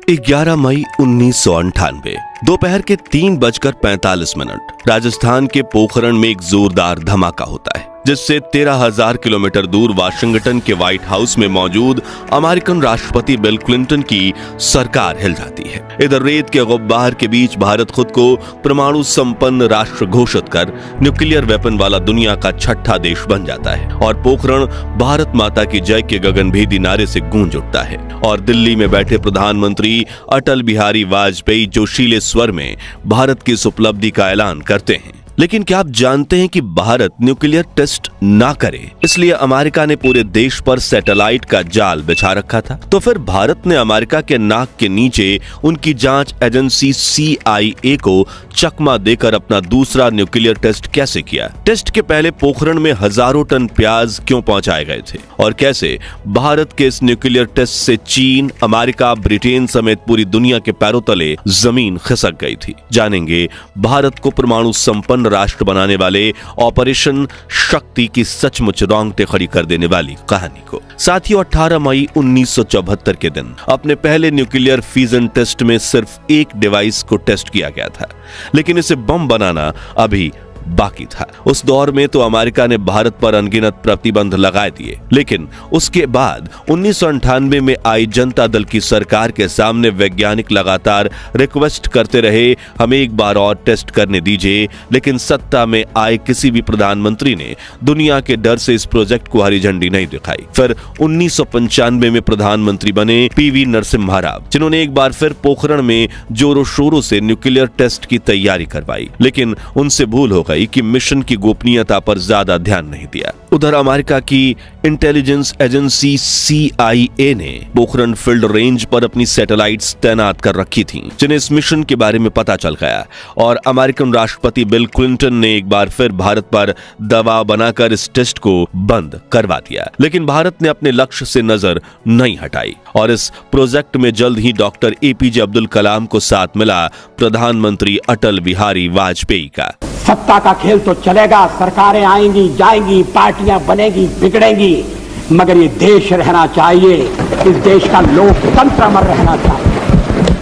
11 मई 1998 दोपहर के 3:45 राजस्थान के पोखरण में एक जोरदार धमाका होता है, जिससे 13,000 किलोमीटर दूर वाशिंगटन के व्हाइट हाउस में मौजूद अमेरिकन राष्ट्रपति बिल क्लिंटन की सरकार हिल जाती है। इधर रेत के गुब्बार के बीच भारत खुद को परमाणु संपन्न राष्ट्र घोषित कर न्यूक्लियर वेपन वाला दुनिया का छठा देश बन जाता है और पोखरण भारत माता की जय के गगनभेदी नारे से गूंज उठता है और दिल्ली में बैठे प्रधानमंत्री अटल बिहारी वाजपेयी जोशीले स्वर में भारत की इस उपलब्धि का ऐलान करते हैं। लेकिन क्या आप जानते हैं कि भारत न्यूक्लियर टेस्ट ना करे इसलिए अमेरिका ने पूरे देश पर सैटेलाइट का जाल बिछा रखा था। तो फिर भारत ने अमेरिका के नाक के नीचे उनकी जांच एजेंसी CIA को चकमा देकर अपना दूसरा न्यूक्लियर टेस्ट कैसे किया? टेस्ट के पहले पोखरण में हजारों टन प्याज क्यों पहुंचाए गए थे और कैसे भारत के इस न्यूक्लियर टेस्ट से चीन, अमेरिका, ब्रिटेन समेत पूरी दुनिया के पैरों तले जमीन खिसक गई थी? जानेंगे भारत को परमाणु संपन्न राष्ट्र बनाने वाले ऑपरेशन शक्ति की सचमुच रोंगटे खड़ी कर देने वाली कहानी को। साथियों, 18 मई 1974 के दिन अपने पहले न्यूक्लियर फ्यूजन टेस्ट में सिर्फ एक डिवाइस को टेस्ट किया गया था, लेकिन इसे बम बनाना अभी बाकी था। उस दौर में तो अमेरिका ने भारत पर अनगिनत प्रतिबंध लगा दिए, लेकिन उसके बाद 1998 में आई जनता दल की सरकार के सामने वैज्ञानिक लगातार रिक्वेस्ट करते रहे, हमें एक बार और टेस्ट करने दीजिए, लेकिन सत्ता में आए किसी भी प्रधानमंत्री ने दुनिया के डर से इस प्रोजेक्ट को हरी झंडी नहीं दिखाई। फिर 1995 में प्रधानमंत्री बने PV नरसिम्हा राव, जिन्होंने एक बार फिर पोखरण में जोरों शोरों से न्यूक्लियर टेस्ट की तैयारी करवाई, लेकिन उनसे भूल हो कि मिशन की गोपनीयता पर ज्यादा ध्यान नहीं दिया। उधर अमेरिका की इंटेलिजेंस एजेंसी CIA ने पोखरण फील्ड रेंज पर अपनी सैटेलाइट्स तैनात कर रखी थीं, जिन्हें इस मिशन के बारे में पता चल गया और अमेरिकन राष्ट्रपति बिल क्लिंटन ने एक बार फिर भारत पर दबाव बनाकर इस टेस्ट को बंद करवा दिया। लेकिन भारत ने अपने लक्ष्य से नजर नहीं हटाई और इस प्रोजेक्ट में जल्द ही डॉक्टर APJ अब्दुल कलाम को साथ मिला प्रधानमंत्री अटल बिहारी वाजपेयी का। सत्ता का खेल तो चलेगा, सरकारें आएंगी जाएंगी, पार्टियां बनेगी बिगड़ेंगी, मगर ये देश रहना चाहिए, इस देश का लोकतंत्र अमर रहना चाहिए।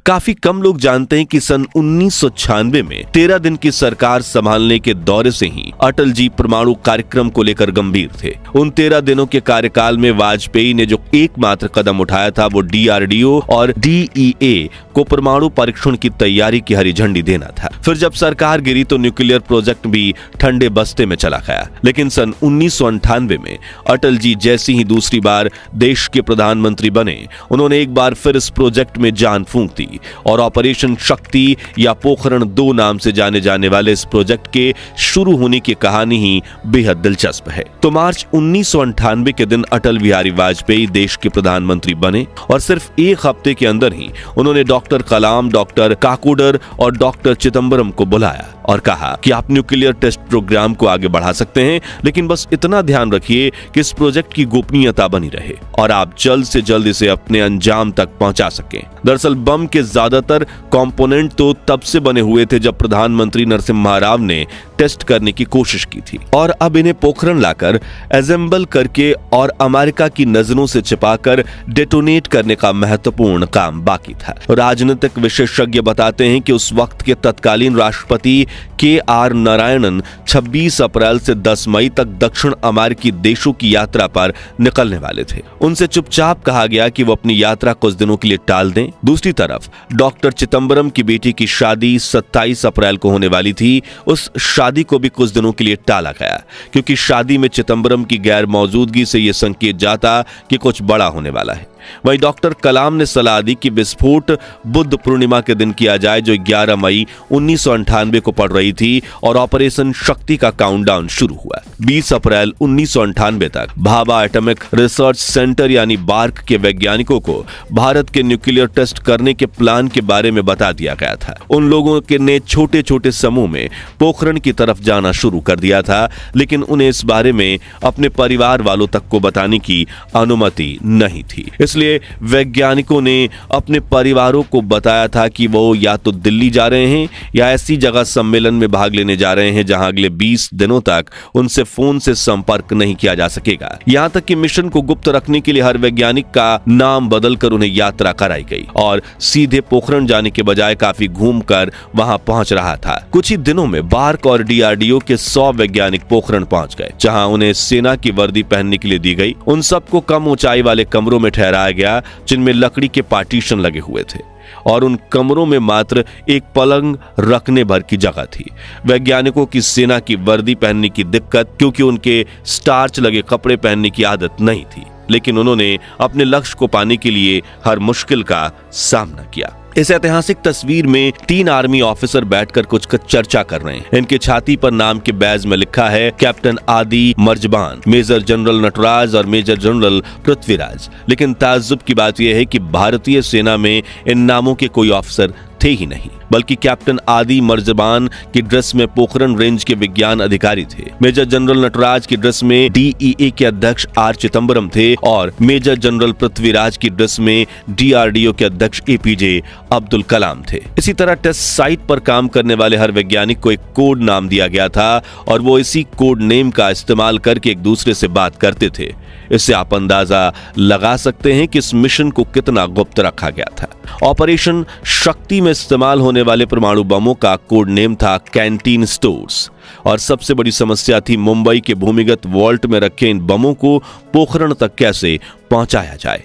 काफी कम लोग जानते हैं कि सन 1996 में 13 दिन की सरकार संभालने के दौरे से ही अटल जी परमाणु कार्यक्रम को लेकर गंभीर थे। उन 13 दिनों के कार्यकाल में वाजपेयी ने जो एकमात्र कदम उठाया था वो DRDO और DEA को परमाणु परीक्षण की तैयारी की हरी झंडी देना था। फिर जब सरकार गिरी तो न्यूक्लियर प्रोजेक्ट भी ठंडे बस्ते में चला गया। लेकिन सन 1998 में अटल जी जैसी ही दूसरी बार देश के प्रधानमंत्री बने, उन्होंने एक बार फिर इस प्रोजेक्ट में जान फूंक दी और ऑपरेशन शक्ति या पोखरण 2 नाम से जाने जाने वाले इस प्रोजेक्ट के शुरू होने की कहानी ही बेहद दिलचस्प है। तो मार्च 1998 के दिन अटल बिहारी वाजपेयी देश के प्रधानमंत्री बने और सिर्फ एक हफ्ते के अंदर ही उन्होंने डॉक्टर कलाम, डॉक्टर काकोडकर और डॉक्टर चिदंबरम को बुलाया और कहा कि आप न्यूक्लियर टेस्ट प्रोग्राम को आगे बढ़ा सकते हैं, लेकिन बस इतना ध्यान रखिए कि इस प्रोजेक्ट की गोपनीयता बनी रहे और आप जल्द से जल्द इसे अपने अंजाम तक पहुंचा सकें। दरअसल बम के ज्यादातर कंपोनेंट तो तब से बने हुए थे जब प्रधानमंत्री नरसिम्हा राव ने टेस्ट करने की कोशिश की थी और अब इन्हें पोखरण लाकर असेंबल करके और अमेरिका की नजरों से छिपाकर डेटोनेट करने का महत्वपूर्ण काम बाकी था। राजनीतिक विशेषज्ञ बताते हैं कि उस वक्त के तत्कालीन राष्ट्रपति KR नारायणन 26 अप्रैल से 10 मई तक दक्षिण अमेरिकी देशों की यात्रा पर निकलने वाले थे। उनसे चुपचाप कहा गया कि वो अपनी यात्रा कुछ दिनों के लिए टाल दें। दूसरी तरफ डॉक्टर चिदंबरम की बेटी की शादी 27 अप्रैल को होने वाली थी। उस शादी को भी कुछ दिनों के लिए टाला गया क्योंकि शादी में चिदंबरम की गैर मौजूदगी से यह संकेत जाता कि कुछ बड़ा होने वाला है। वहीं डॉक्टर कलाम ने सलाह दी कि विस्फोट बुद्ध पूर्णिमा के दिन किया जाए, जो 11 मई 1998 को पड़ रही थी और ऑपरेशन शक्ति का काउंटडाउन शुरू हुआ। 20 अप्रैल 1998 तक भाभा एटॉमिक रिसर्च सेंटर यानी बार्क के वैज्ञानिकों को भारत के न्यूक्लियर टेस्ट करने के प्लान के बारे में बता दिया गया था। उन लोगों के ने छोटे छोटे समूह में पोखरण की तरफ जाना शुरू कर दिया था, लेकिन उन्हें इस बारे में अपने परिवार वालों तक को बताने की अनुमति नहीं थी। इसलिए इसलिए वैज्ञानिकों ने अपने परिवारों को बताया था कि वो या तो दिल्ली जा रहे हैं या ऐसी जगह सम्मेलन में भाग लेने जा रहे हैं जहां अगले 20 दिनों तक उनसे फोन से संपर्क नहीं किया जा सकेगा। यहां तक कि मिशन को गुप्त रखने के लिए हर वैज्ञानिक का नाम बदलकर उन्हें यात्रा कराई गई और सीधे पोखरण जाने के बजाय काफी घूमकर वहां पहुंच रहा था। कुछ ही दिनों में बार्क और डीआरडीओ के 100 वैज्ञानिक पोखरण पहुंच गए, जहां उन्हें सेना की वर्दी पहनने के लिए दी गई। उन सबको कम ऊंचाई वाले कमरों में ठहराया गया जिनमें लकड़ी के पार्टीशन लगे हुए थे और उन कमरों में मात्र एक पलंग रखने भर की जगह थी। वैज्ञानिकों की सेना की वर्दी पहनने की दिक्कत क्योंकि उनके स्टार्च लगे कपड़े पहनने की आदत नहीं थी, लेकिन उन्होंने अपने लक्ष्य को पाने के लिए हर मुश्किल का सामना किया। इस ऐतिहासिक तस्वीर में 3 आर्मी ऑफिसर बैठकर कुछ चर्चा कर रहे हैं। इनके छाती पर नाम के बैज में लिखा है कैप्टन आदि मर्जबान, मेजर जनरल नटराज और मेजर जनरल पृथ्वीराज। लेकिन ताज्जुब की बात यह है कि भारतीय सेना में इन नामों के कोई ऑफिसर थे ही नहीं, बल्कि कैप्टन आदि मर्जबान की ड्रेस में पोखरण रेंज के विज्ञान अधिकारी थे, मेजर जनरल नटराज की ड्रेस में डीईए के अध्यक्ष आर चिदम्बरम थे और मेजर जनरल पृथ्वीराज की ड्रेस में डीआरडीओ के अध्यक्ष एपीजे अब्दुल कलाम थे। इसी तरह टेस्ट साइट पर काम करने वाले हर वैज्ञानिक को एक कोड नाम दिया गया था और वो इसी कोड नेम का इस्तेमाल करके एक दूसरे से बात करते थे। इससे आप अंदाजा लगा सकते हैं कि इस मिशन को कितना गुप्त रखा गया था। ऑपरेशन शक्ति में इस्तेमाल होने वाले परमाणु बमों का कोड नेम था कैंटीन स्टोर्स और सबसे बड़ी समस्या थी मुंबई के भूमिगत वॉल्ट में रखे इन बमों को पोखरण तक कैसे पहुंचाया जाए।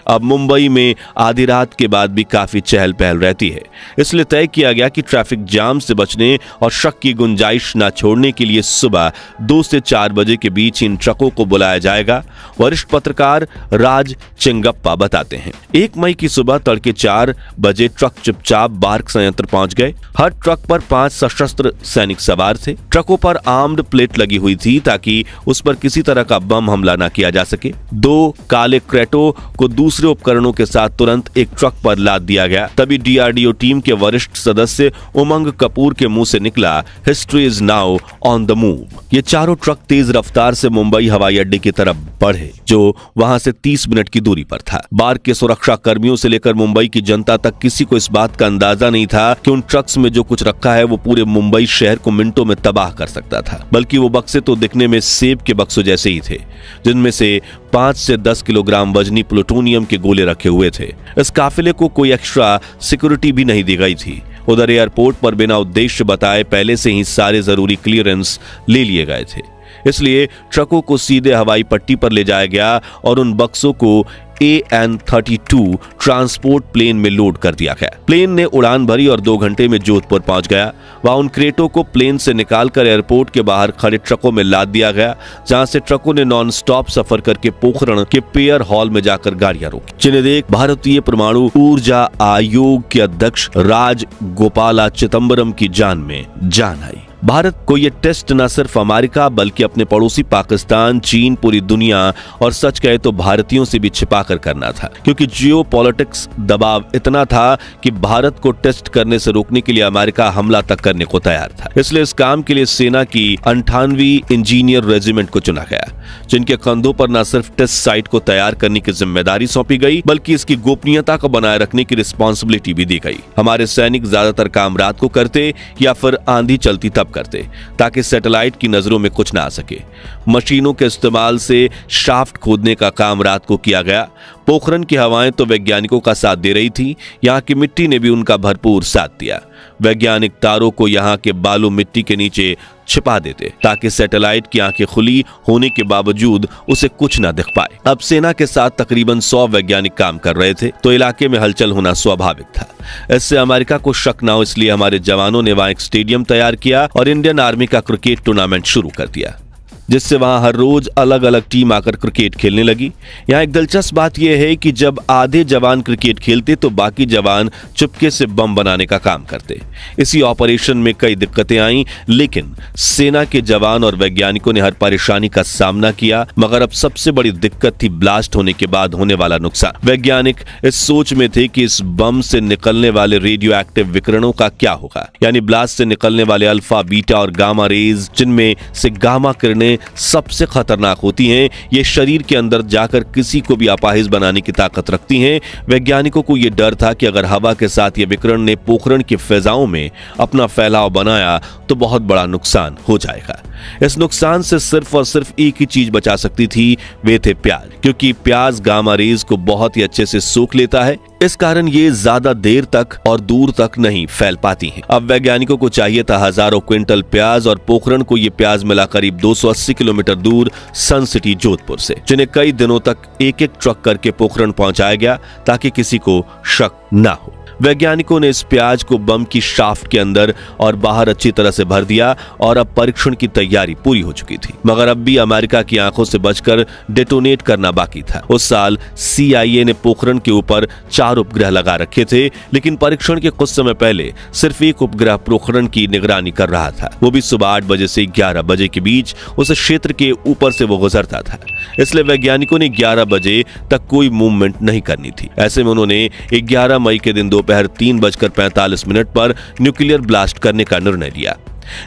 अब मुंबई में आधी रात के बाद भी काफी चहल पहल रहती है, इसलिए तय किया गया कि ट्रैफिक जाम से बचने और शक की गुंजाइश न छोड़ने के लिए सुबह 2 से 4 बजे के बीच इन ट्रकों को बुलाया जाएगा। वरिष्ठ पत्रकार राज चिंगप्पा बताते हैं, 1 मई की सुबह तड़के 4 बजे ट्रक चुपचाप बार्क संयंत्र पहुंच गए। हर ट्रक पर 5 सशस्त्र सैनिक सवार थे। ट्रकों पर आर्म्ड प्लेट लगी हुई थी ताकि उस पर किसी तरह का बम हमला न किया जा सके। 2 काले क्रेटो को दूसरे उपकरणों के साथ तुरंत एक ट्रक पर लाद दिया गया। तभी डीआरडीओ टीम के वरिष्ठ सदस्य उमंग कपूर के मुंह से निकला, history is now on the move. ये चारों ट्रक तेज रफ्तार से मुंबई हवाई अड्डे की तरफ बढ़े, जो वहां से 30 मिनट की दूरी पर था। बार्क के सुरक्षा कर्मियों से लेकर मुंबई की जनता तक किसी को इस बात का अंदाजा नहीं था कि उन ट्रक्स में जो कुछ रखा है वो पूरे मुंबई शहर को मिनटों में तबाह कर सकता था। बल्कि वो बक्से तो दिखने में सेब के बक्सों जैसे ही थे, जिनमें से 5 से 10 किलोग्राम वजनी प्लूटोनियम के गोले रखे हुए थे। इस काफिले को कोई एक्स्ट्रा सिक्योरिटी भी नहीं दी गई थी। उधर एयरपोर्ट पर बिना उद्देश्य बताए पहले से ही सारे जरूरी क्लियरेंस ले लिए गए थे, इसलिए ट्रकों को सीधे हवाई पट्टी पर ले जाया गया और उन बक्सों को AN-32 ट्रांसपोर्ट प्लेन में लोड कर दिया गया। प्लेन ने उड़ान भरी और 2 घंटे में जोधपुर पहुंच गया। वहां उन क्रेटों को प्लेन से निकालकर एयरपोर्ट के बाहर खड़े ट्रकों में लाद दिया गया, जहां से ट्रकों ने नॉन स्टॉप सफर करके पोखरण के पेयर हॉल में जाकर गाड़ियां रोकी, जिन्हें देख भारतीय परमाणु ऊर्जा आयोग के अध्यक्ष राज गोपाला चिदम्बरम की जान में जान आई। भारत को यह टेस्ट न सिर्फ अमेरिका बल्कि अपने पड़ोसी पाकिस्तान, चीन, पूरी दुनिया और सच कहे तो भारतीयों से भी छिपाकर करना था, क्योंकि जियोपॉलिटिक्स दबाव इतना था कि भारत को टेस्ट करने से रोकने के लिए अमेरिका हमला तक करने को तैयार था। इसलिए इस काम के लिए सेना की 98वीं इंजीनियर रेजिमेंट को चुना गया, जिनके कंधों पर न सिर्फ टेस्ट साइट को तैयार करने की जिम्मेदारी सौंपी गई बल्कि इसकी गोपनीयता को बनाए रखने की रिस्पॉन्सिबिलिटी भी दी गई। हमारे सैनिक ज्यादातर काम रात को करते या फिर आंधी चलती तब करते, ताकि सैटेलाइट की नजरों में कुछ ना आ सके। मशीनों के इस्तेमाल से शाफ्ट खोदने का काम रात को किया गया। पोखरण की हवाएं तो वैज्ञानिकों का साथ दे रही थी, यहाँ की मिट्टी ने भी उनका भरपूर साथ दिया। वैज्ञानिक तारों को यहाँ के बालू मिट्टी के नीचे छिपा देते ताकि सैटेलाइट की आंखें खुली होने के बावजूद उसे कुछ न दिख पाए। अब सेना के साथ तकरीबन 100 वैज्ञानिक काम कर रहे थे, तो इलाके में हलचल होना स्वाभाविक था। इससे अमेरिका को शक न हो, इसलिए हमारे जवानों ने वहां एक स्टेडियम तैयार किया और इंडियन आर्मी का क्रिकेट टूर्नामेंट शुरू कर दिया, जिससे वहां हर रोज अलग अलग टीम आकर क्रिकेट खेलने लगी। यहाँ एक दिलचस्प बात यह है कि जब आधे जवान क्रिकेट खेलते तो बाकी जवान चुपके से बम बनाने का काम करते। इसी ऑपरेशन में कई दिक्कतें आईं, लेकिन सेना के जवान और वैज्ञानिकों ने हर परेशानी का सामना किया। मगर अब सबसे बड़ी दिक्कत थी ब्लास्ट होने के बाद होने वाला नुकसान। वैज्ञानिक इस सोच में थे कि इस बम से निकलने वाले रेडियो एक्टिव विकिरणों का क्या होगा, यानी ब्लास्ट से निकलने वाले अल्फा, बीटा और गामा रेज, जिनमें से गामा किरणें दवाएं सबसे खतरनाक होती हैं। ये शरीर के अंदर जाकर किसी को भी अपाहिज बनाने की ताकत रखती हैं। वैज्ञानिकों को यह डर था कि अगर हवा के साथ ये विकिरण ने पोखरण की फिजाओं में अपना फैलाव बनाया तो बहुत बड़ा नुकसान हो जाएगा। इस नुकसान से सिर्फ और सिर्फ एक ही चीज बचा सकती थी, वे थे प्याज, क्योंकि प्याज गामा रेज को बहुत ही अच्छे से सोख लेता है। इस कारण ये ज्यादा देर तक और दूर तक नहीं फैल पाती हैं। अब वैज्ञानिकों को चाहिए था हजारों क्विंटल प्याज, और पोखरण को ये प्याज मिला करीब 280 किलोमीटर दूर सन सिटी जोधपुर से, जिन्हें कई दिनों तक एक एक ट्रक करके पोखरण पहुंचाया गया ताकि किसी को शक न हो। वैज्ञानिकों ने इस प्याज को बम की शाफ्ट के अंदर और बाहर अच्छी तरह से भर दिया और अब परीक्षण की तैयारी पूरी हो चुकी थी। मगर अब भी अमेरिका की आंखों से बचकर डेटोनेट करना बाकी था। उस साल CIA ने पोखरण के ऊपर 4 उपग्रह लगा रखे थे, लेकिन परीक्षण के कुछ समय पहले सिर्फ एक उपग्रह पोखरण की निगरानी कर रहा था। वो भी सुबह 8 बजे से 11 बजे के बीच उस क्षेत्र के ऊपर से वो गुजरता था। इसलिए वैज्ञानिकों ने 11 बजे तक कोई मूवमेंट नहीं करनी थी। ऐसे में उन्होंने 11 मई के दिन दोपहर 3:45 पर न्यूक्लियर ब्लास्ट करने का निर्णय लिया।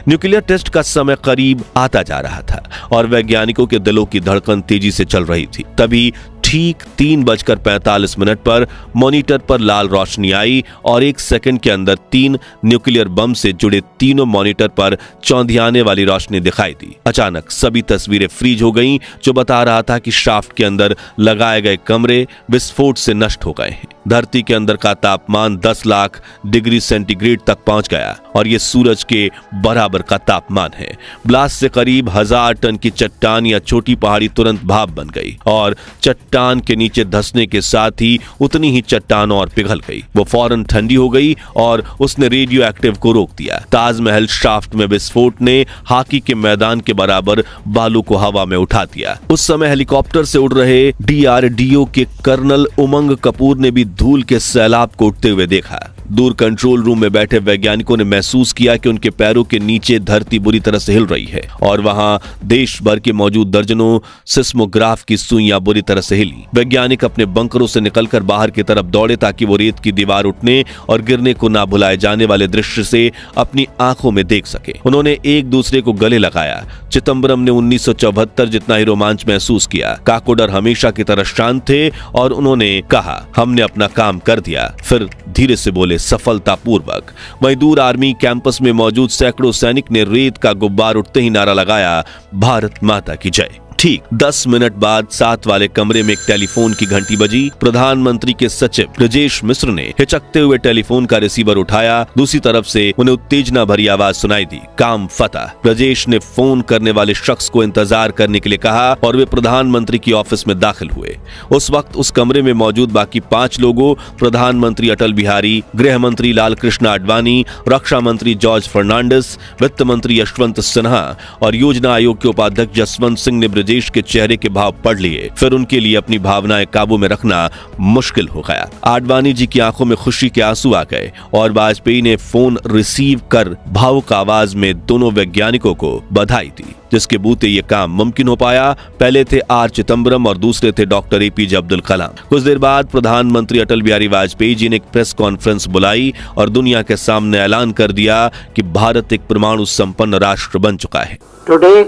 न्यूक्लियर टेस्ट का समय करीब आता जा रहा था और वैज्ञानिकों के दिलों की धड़कन तेजी से चल रही थी। तभी ठीक 3:45 पर मॉनिटर पर लाल रोशनी आई और 1 सेकंड के अंदर 3 न्यूक्लियर बम से जुड़े तीनों मॉनिटर पर चौंधियाने वाली रोशनी दिखाई दी। अचानक सभी तस्वीरें फ्रीज हो गईं, जो बता रहा था कि शाफ्ट के अंदर लगाए गए कमरे विस्फोट से नष्ट हो गए हैं। धरती के अंदर का तापमान 10 लाख डिग्री सेंटीग्रेड तक पहुंच गया और यह सूरज के बराबर का तापमान है। ब्लास्ट से करीब 1000 टन की चट्टान या छोटी पहाड़ी तुरंत भाप बन गई और चट्टान के नीचे धंसने के साथ ही उतनी ही चट्टान और पिघल गई। वो फौरन ठंडी हो गई और उसने रेडियो एक्टिव को रोक दिया। ताजमहल शाफ्ट में विस्फोट ने हॉकी के मैदान के बराबर बालू को हवा में उठा दिया। उस समय हेलीकॉप्टर से उड़ रहे DRDO के कर्नल उमंग कपूर ने भी धूल के सैलाब को उठते हुए देखा। दूर कंट्रोल रूम में बैठे वैज्ञानिकों ने महसूस किया कि उनके पैरों के नीचे धरती बुरी तरह से हिल रही है और वहां देश भर के मौजूद दर्जनों सिस्मोग्राफ की सुइयां बुरी तरह से हिली। वैज्ञानिक अपने बंकरों से निकलकर बाहर की तरफ दौड़े ताकि वो रेत की दीवार उठने और गिरने को ना भुलाए जाने वाले दृश्य से अपनी आंखों में देख सके। उन्होंने एक दूसरे को गले लगाया। चिदंबरम ने 1974 जितना ही रोमांच महसूस किया। काकोडर हमेशा की तरह शांत थे और उन्होंने कहा, हमने अपना काम कर दिया। फिर धीरे से बोले, सफलतापूर्वक। वहीं दूर आर्मी कैंपस में मौजूद सैकड़ों सैनिक ने रेत का गुब्बार उठते ही नारा लगाया, भारत माता की जय। ठीक 10 मिनट बाद साथ वाले कमरे में एक टेलीफोन की घंटी बजी। प्रधानमंत्री के सचिव ब्रजेश मिश्र ने हिचकते हुए टेलीफोन का रिसीवर उठाया। दूसरी तरफ से उन्हें उत्तेजना भरी आवाज सुनाई दी, काम फतह। ब्रजेश ने फोन करने वाले शख्स को इंतजार करने के लिए कहा और वे प्रधानमंत्री की ऑफिस में दाखिल हुए। उस वक्त उस कमरे में मौजूद बाकी 5 लोगों, प्रधानमंत्री अटल बिहारी, गृह मंत्री लाल कृष्ण आडवाणी, रक्षा मंत्री जॉर्ज फर्नांडिस, वित्त मंत्री यशवंत सिन्हा और योजना आयोग के उपाध्यक्ष जसवंत सिंह ने ब्रजेश के चेहरे के भाव पढ़ लिए। फिर उनके लिए अपनी भावनाएं काबू में रखना मुश्किल हो गया। आडवाणी जी की आंखों में खुशी के आंसू आ गए और वाजपेयी ने फोन रिसीव कर भावुक आवाज में दोनों वैज्ञानिकों को बधाई दी, जिसके बूते ये काम मुमकिन हो पाया। पहले थे R चिदंबरम और दूसरे थे डॉक्टर APJ अब्दुल कलाम। कुछ देर बाद प्रधानमंत्री अटल बिहारी वाजपेयी जी ने एक प्रेस कॉन्फ्रेंस बुलाई और दुनिया के सामने ऐलान कर दिया कि भारत एक परमाणु संपन्न राष्ट्र बन चुका है। Today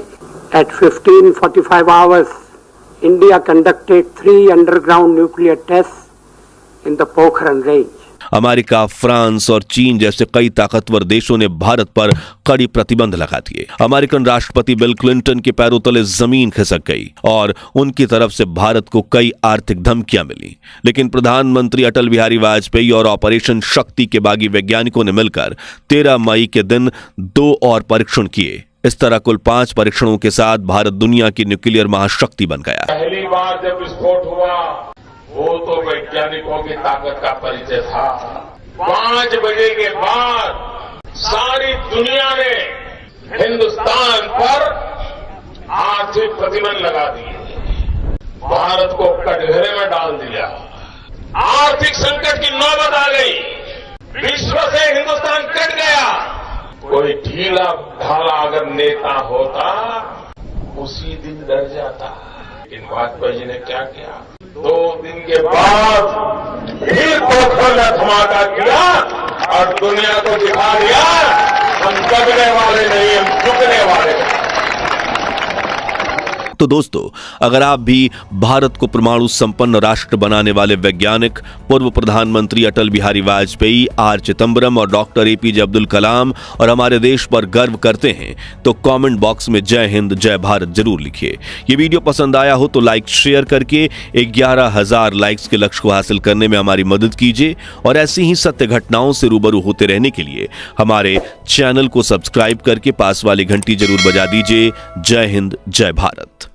at 15:45 hours, India conducted 3 underground nuclear tests in the Pokhran range. America, France और चीन जैसे कई ताकतवर देशों ने भारत पर कड़ी प्रतिबंध लगा दिए। अमेरिकन राष्ट्रपति बिल क्लिंटन के पैरों तले जमीन खिसक गई और उनकी तरफ से भारत को कई आर्थिक धमकियां मिली। लेकिन प्रधानमंत्री अटल बिहारी वाजपेयी और ऑपरेशन शक्ति के बागी वैज्ञानिकों ने मिलकर 13 मई के दिन 2 और परीक्षण किए। इस तरह कुल 5 परीक्षणों के साथ भारत दुनिया की न्यूक्लियर महाशक्ति बन गया। पहली बार जब विस्फोट हुआ वो तो वैज्ञानिकों की ताकत का परिचय था। 5 बजे के बाद सारी दुनिया ने हिंदुस्तान पर आर्थिक प्रतिबंध लगा दिए, भारत को कटघरे में डाल दिया। आर्थिक संकट की नौबत आ गई, विश्व से हिंदुस्तान कट गया। कोई ढीला ढाला अगर नेता होता उसी दिन डर जाता। लेकिन वाजपेयी जी ने क्या किया, 2 दिन के बाद फिर पोखरण में धमाका किया और दुनिया को दिखा दिया हम दबने वाले नहीं, हम झुकने वाले। तो दोस्तों, अगर आप भी भारत को परमाणु संपन्न राष्ट्र बनाने वाले वैज्ञानिक पूर्व प्रधानमंत्री अटल बिहारी वाजपेयी, आर चिदम्बरम और डॉक्टर एपीजे अब्दुल कलाम और हमारे देश पर गर्व करते हैं तो कमेंट बॉक्स में जय हिंद जय भारत जरूर लिखिए। ये वीडियो पसंद आया हो तो लाइक शेयर करके 11,000 लाइक्स के लक्ष्य को हासिल करने में हमारी मदद कीजिए और ऐसी ही सत्य घटनाओं से रूबरू होते रहने के लिए हमारे चैनल को सब्सक्राइब करके पास वाली घंटी जरूर बजा दीजिए। जय हिंद जय भारत।